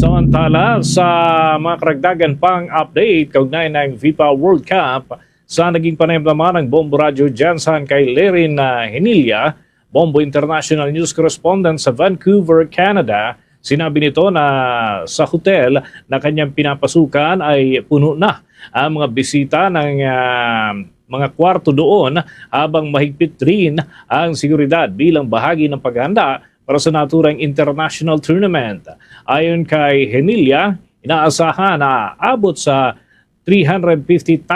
Samantala, sa mga karagdagan pang update kaugnay ng FIFA World Cup, sa naging panayam naman ng Bombo Radio Jansan kay Lerin Henilia, Bombo International News Correspondent sa Vancouver, Canada, sinabi nito na sa hotel na kanyang pinapasukan ay puno na ang mga bisita ng mga kwarto doon habang mahigpit rin ang seguridad bilang bahagi ng paghahanda para sa naturang international tournament. Ayon kay Henilia, inaasahan na abot sa 350,000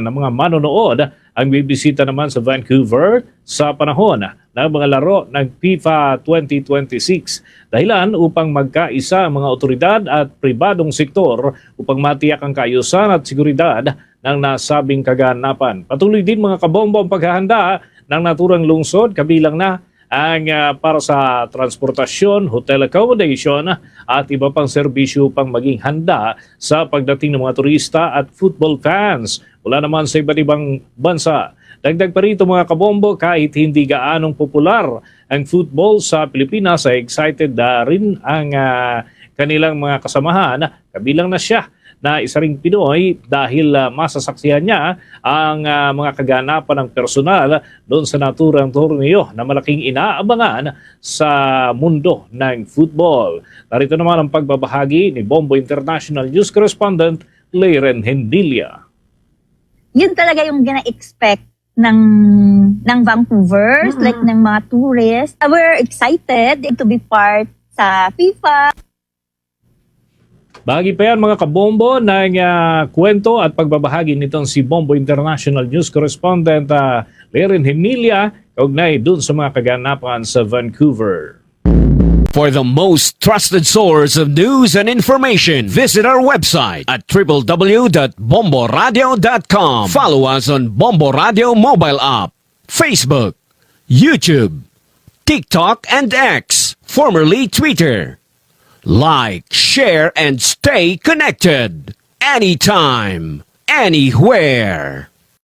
na mga manonood ang bibisita naman sa Vancouver sa panahon ng mga laro ng FIFA 2026. Dahilan upang magkaisa ang mga otoridad at pribadong sektor upang matiyak ang kaayusan at seguridad ng nasabing kaganapan. Patuloy din mga kabombo ang paghahanda ng naturang lungsod kabilang na ang para sa transportasyon, hotel accommodation at iba pang serbisyo pang maging handa sa pagdating ng mga turista at football fans mula naman sa iba't ibang bansa. Dagdag pa rito mga kabombo, kahit hindi gaanong popular ang football sa Pilipinas, ay excited rin ang kanilang mga kasamahan, kabilang na siya na isa ring Pinoy dahil masasaksihan niya ang mga kaganapan ng personal doon sa naturang torneo na malaking inaabangan sa mundo ng football. Narito naman ang pagbabahagi ni Bombo International News Correspondent Lerin Henilia. Yun talaga yung gina-expect ng Vancouver, like ng mga tourists. We're excited to be part sa FIFA. Bahagi pa yan mga kabombo ng kwento at pagbabahagi nitong si Bombo International News Correspondent Lerin Henilia kaugnay dun sa mga kaganapan sa Vancouver. For the most trusted source of news and information, visit our website at www.bomboradio.com. Follow us on Bombo Radio mobile app, Facebook, YouTube, TikTok, and X, formerly Twitter. Like, share, and stay connected. Anytime, anywhere.